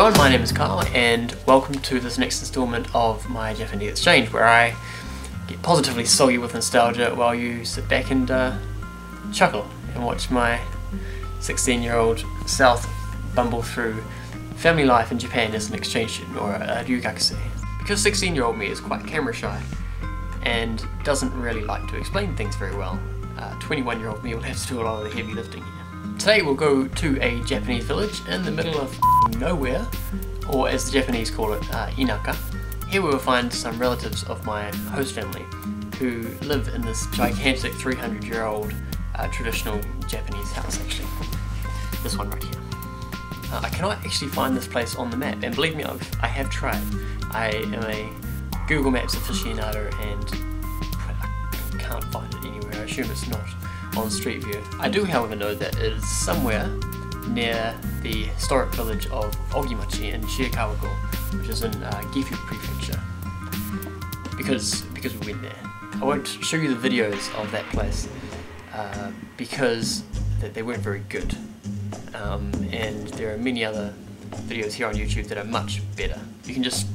everyone, my name is Kyle and welcome to this next installment of my Japanese exchange, where I get positively soggy with nostalgia while you sit back and chuckle and watch my 16-year-old South bumble through family life in Japan as an exchange student, or a ryugakusei. Because 16-year-old me is quite camera shy and doesn't really like to explain things very well, 21-year-old me will have to do a lot of the heavy lifting here. Today we'll go to a Japanese village in the middle of nowhere, or as the Japanese call it, inaka. Here we will find some relatives of my host family who live in this gigantic 300-year-old traditional Japanese house, actually. This one right here. I cannot actually find this place on the map, and believe me, I have tried. I am a Google Maps aficionado and I can't find it anywhere. I assume it's not on Street View. I do, however, know that it is somewhere near the historic village of Ogimachi in Shirakawa-go, which is in Gifu Prefecture, because we went there. I won't show you the videos of that place because they weren't very good, and there are many other videos here on YouTube that are much better. You can just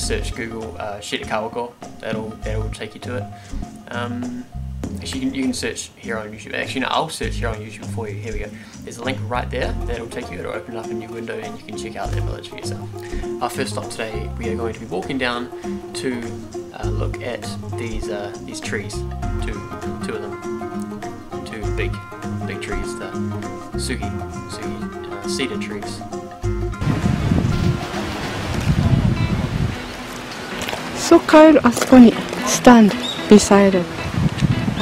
search Google Shirakawa-go. That'll take you to it. Actually, you can search here on YouTube. Actually, no, I'll search here on YouTube for you. Here we go. There's a link right there that'll take you. It'll open up a new window and you can check out that village for yourself. Our first stop today, we are going to be walking down to look at these trees. Two of them. Two big trees. The sugi cedar trees. So Kyle, あそこに stand beside it.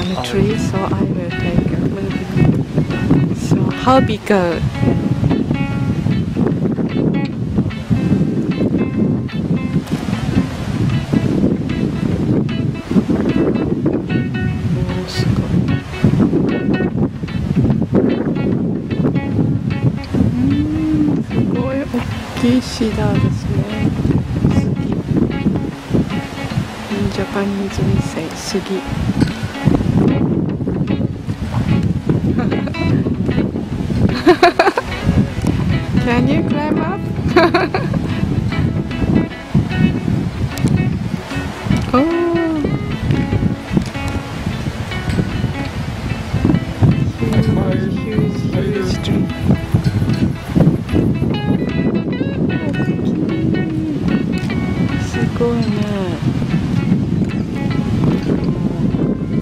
The tree, so I will take a little bit. So how bigすごい大きいシダーですね。杉。In Japanese we say 杉。Can you climb up? Oh, huge tree.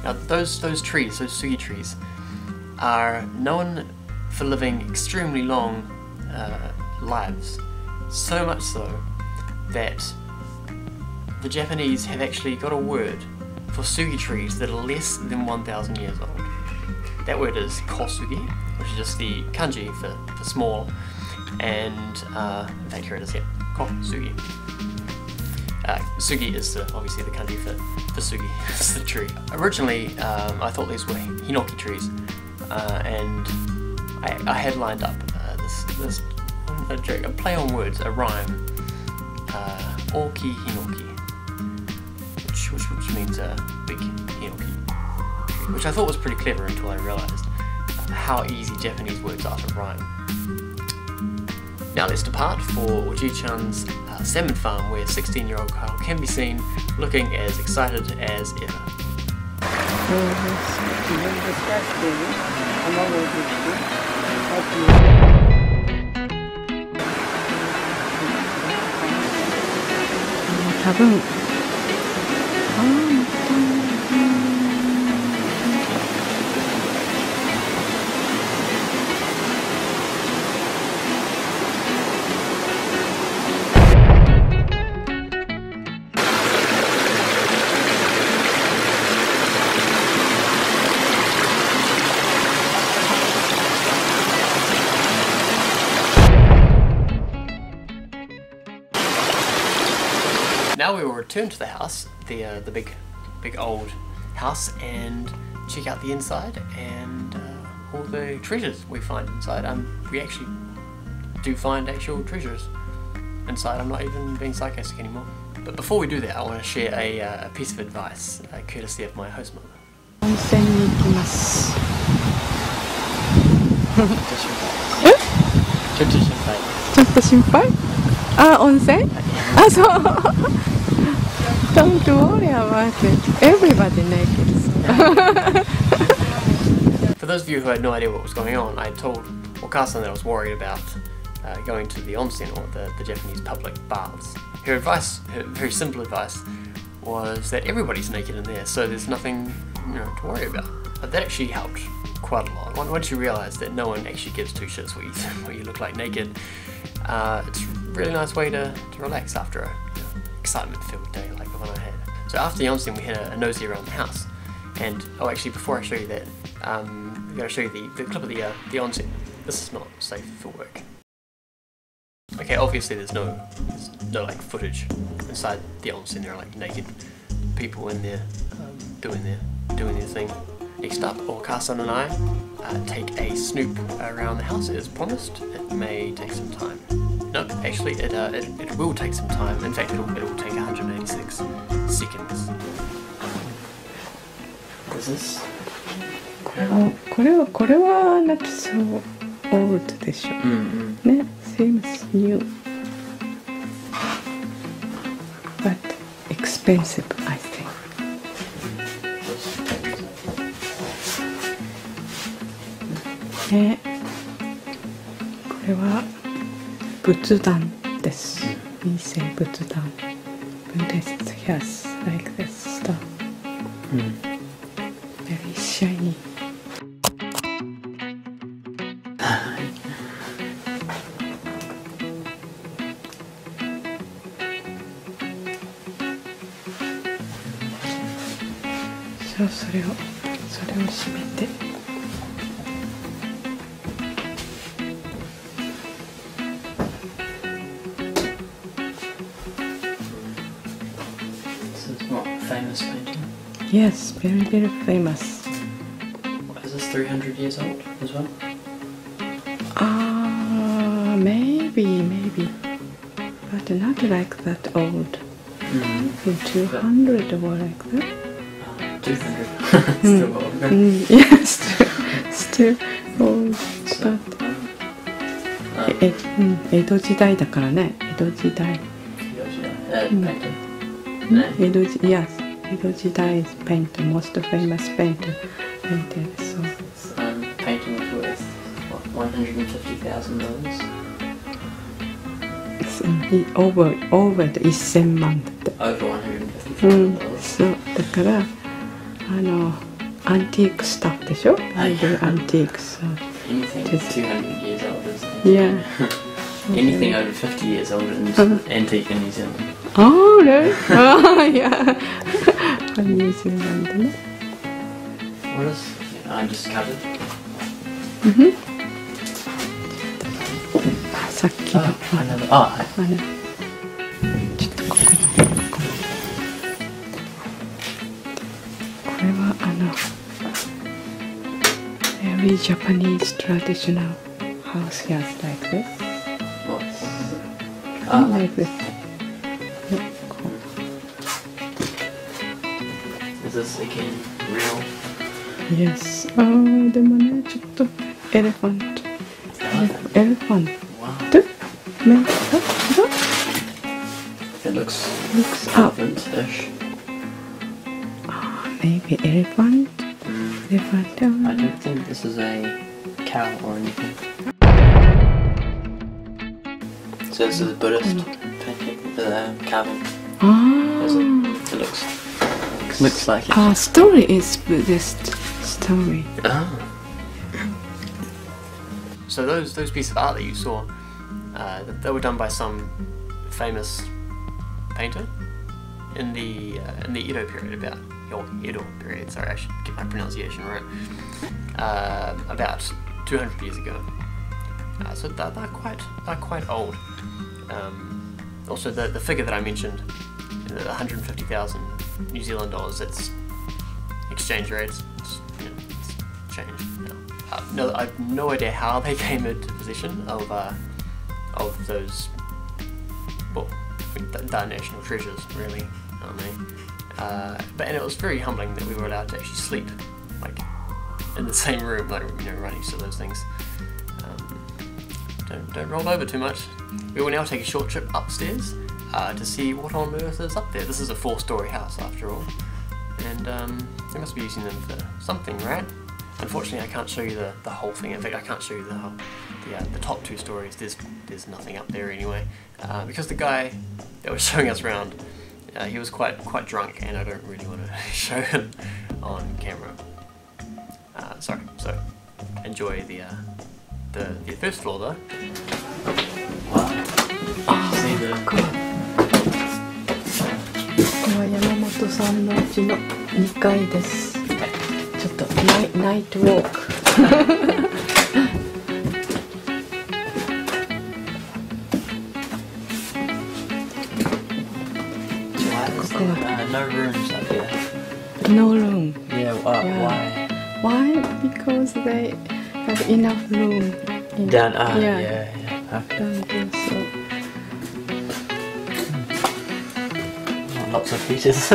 Now those trees, those sugi trees, are known for living extremely long lives, so much so that the Japanese have actually got a word for sugi trees that are less than 1,000 years old. That word is kosugi, which is just the kanji for small, and in fact here it is here, kosugi. Sugi is obviously the kanji for sugi, it's the tree. Originally I thought these were hinoki trees, and I had lined up a play on words, a rhyme, oki hinoki, which means big hinoki, which I thought was pretty clever until I realised how easy Japanese words are to rhyme. Now let's depart for Oji-chan's salmon farm, where 16-year-old Kyle can be seen looking as excited as ever. Now we will return to the house, the big old house, and check out the inside and all the treasures we find inside. We actually do find actual treasures inside. I'm not even being sarcastic anymore. But before we do that, I want to share a piece of advice, courtesy of my host mother. 温泉に行きます。ちょっと心配。ちょっと心配？ onsen? So don't worry about it. Everybody naked. For those of you who had no idea what was going on, I told Okasa that I was worried about going to the onsen, or the Japanese public baths. Her advice, her very simple advice, was that everybody's naked in there, so there's nothing to worry about. But that actually helped quite a lot. Once you realise that no one actually gives two shits what you look like naked, it's a really nice way to relax after a excitement-filled day like the one I had. So after the onsen, we had a nosy around the house, and actually before I show you that, I'm going to show you the clip of the onsen. This is not safe for work. Okay, obviously there's no like footage inside the onsen. There are like naked people in there doing their thing. Next up, Okasa and I take a snoop around the house as promised. It may take some time. No, actually it will take some time. In fact, it will take 186 seconds. What is this? これは not so old でしょ。ね、seems new, but expensive, I think. ね、これは仏壇です。We say 仏壇。Buddhist has like this stuff. Very shiny. So それを閉めて。Famous painting? Yes, very, very famous. What, is this 300 years old as well? Maybe. But not like that old. Maybe 200 or like that. 200. Still old. Yes, still old. But 江戸時代だからね。江戸時代。Yes, 江戸時代 painter, most famous painter painted. So painting was worth what, $150,000? It's over 1000万だって。Over $150,000. そうだからアンティークスタッフでしょ。I do antiques. So anything 200 years old is. Yeah. Anything over 50 years old is antique in New Zealand. Oh, really? Oh, yeah. New Zealand ね。What is? I just covered. さっきの。ちょっとこれはvery Japanese traditional house has like this. Like this. Is this again real? Yes. でもね、ちょっとエレファント。エレファント。It looks elephant-ish. Maybe elephant. Elephant. I don't think this is a cow or anything. So this is a Buddhist painting, carving. It looks like it. Story is Buddhist story. So those pieces of art that you saw, they were done by some famous painter in the Edo period, Edo period. Sorry, I should get my pronunciation right. About 200 years ago. So they're quite old. Also, the figure that I mentioned, the 150,000 New Zealand dollars. That's exchange rates. It's changed. No, I have no idea how they came into possession of those, well, the national treasures, really, aren't they? But it was very humbling that we were allowed to actually sleep, like, in the same room, like, right next to those things. don't roll over too much. We will now take a short trip upstairs to see what on earth is up there. This is a 4-story house after all, and they must be using them for something, right? Unfortunately, I can't show you the whole thing. In fact, I can't show you the top 2 stories. There's nothing up there anyway, because the guy that was showing us around, he was quite drunk, and I don't really want to show him on camera. Sorry. So enjoy the first floor though. Wow. See the. これは山本さんの家の2階です。ちょっとナイトウォーク。No rooms up here. No room. Yeah, why? Why? Because they have enough room. Down, yeah. Yeah. Okay. Down here, so. Lots of heaters.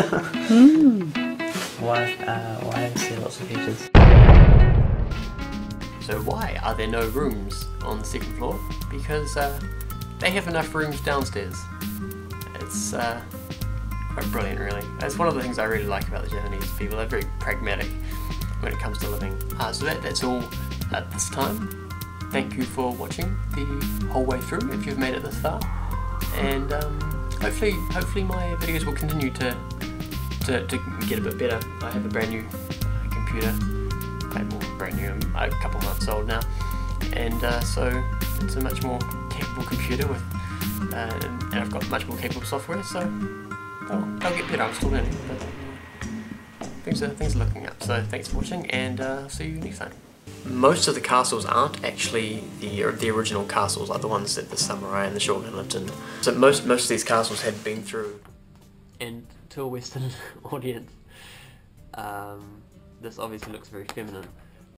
Why is there lots of heaters? So why are there no rooms on the 2nd floor? Because they have enough rooms downstairs. It's quite brilliant, really. That's one of the things I really like about the Japanese people. They're very pragmatic when it comes to living. So that's all at this time. Thank you for watching the whole way through, if you've made it this far. And hopefully my videos will continue to get a bit better. I have a brand new computer. Brand new, I'm a couple months old now. And so it's a much more capable computer with, and I've got much more capable software, so they'll get better. I'm still learning, but things are looking up. So thanks for watching, and see you next time. Most of the castles aren't actually the original castles, like the ones that the samurai and the shogun lived in. So most of these castles had been through. And to a Western audience, this obviously looks very feminine.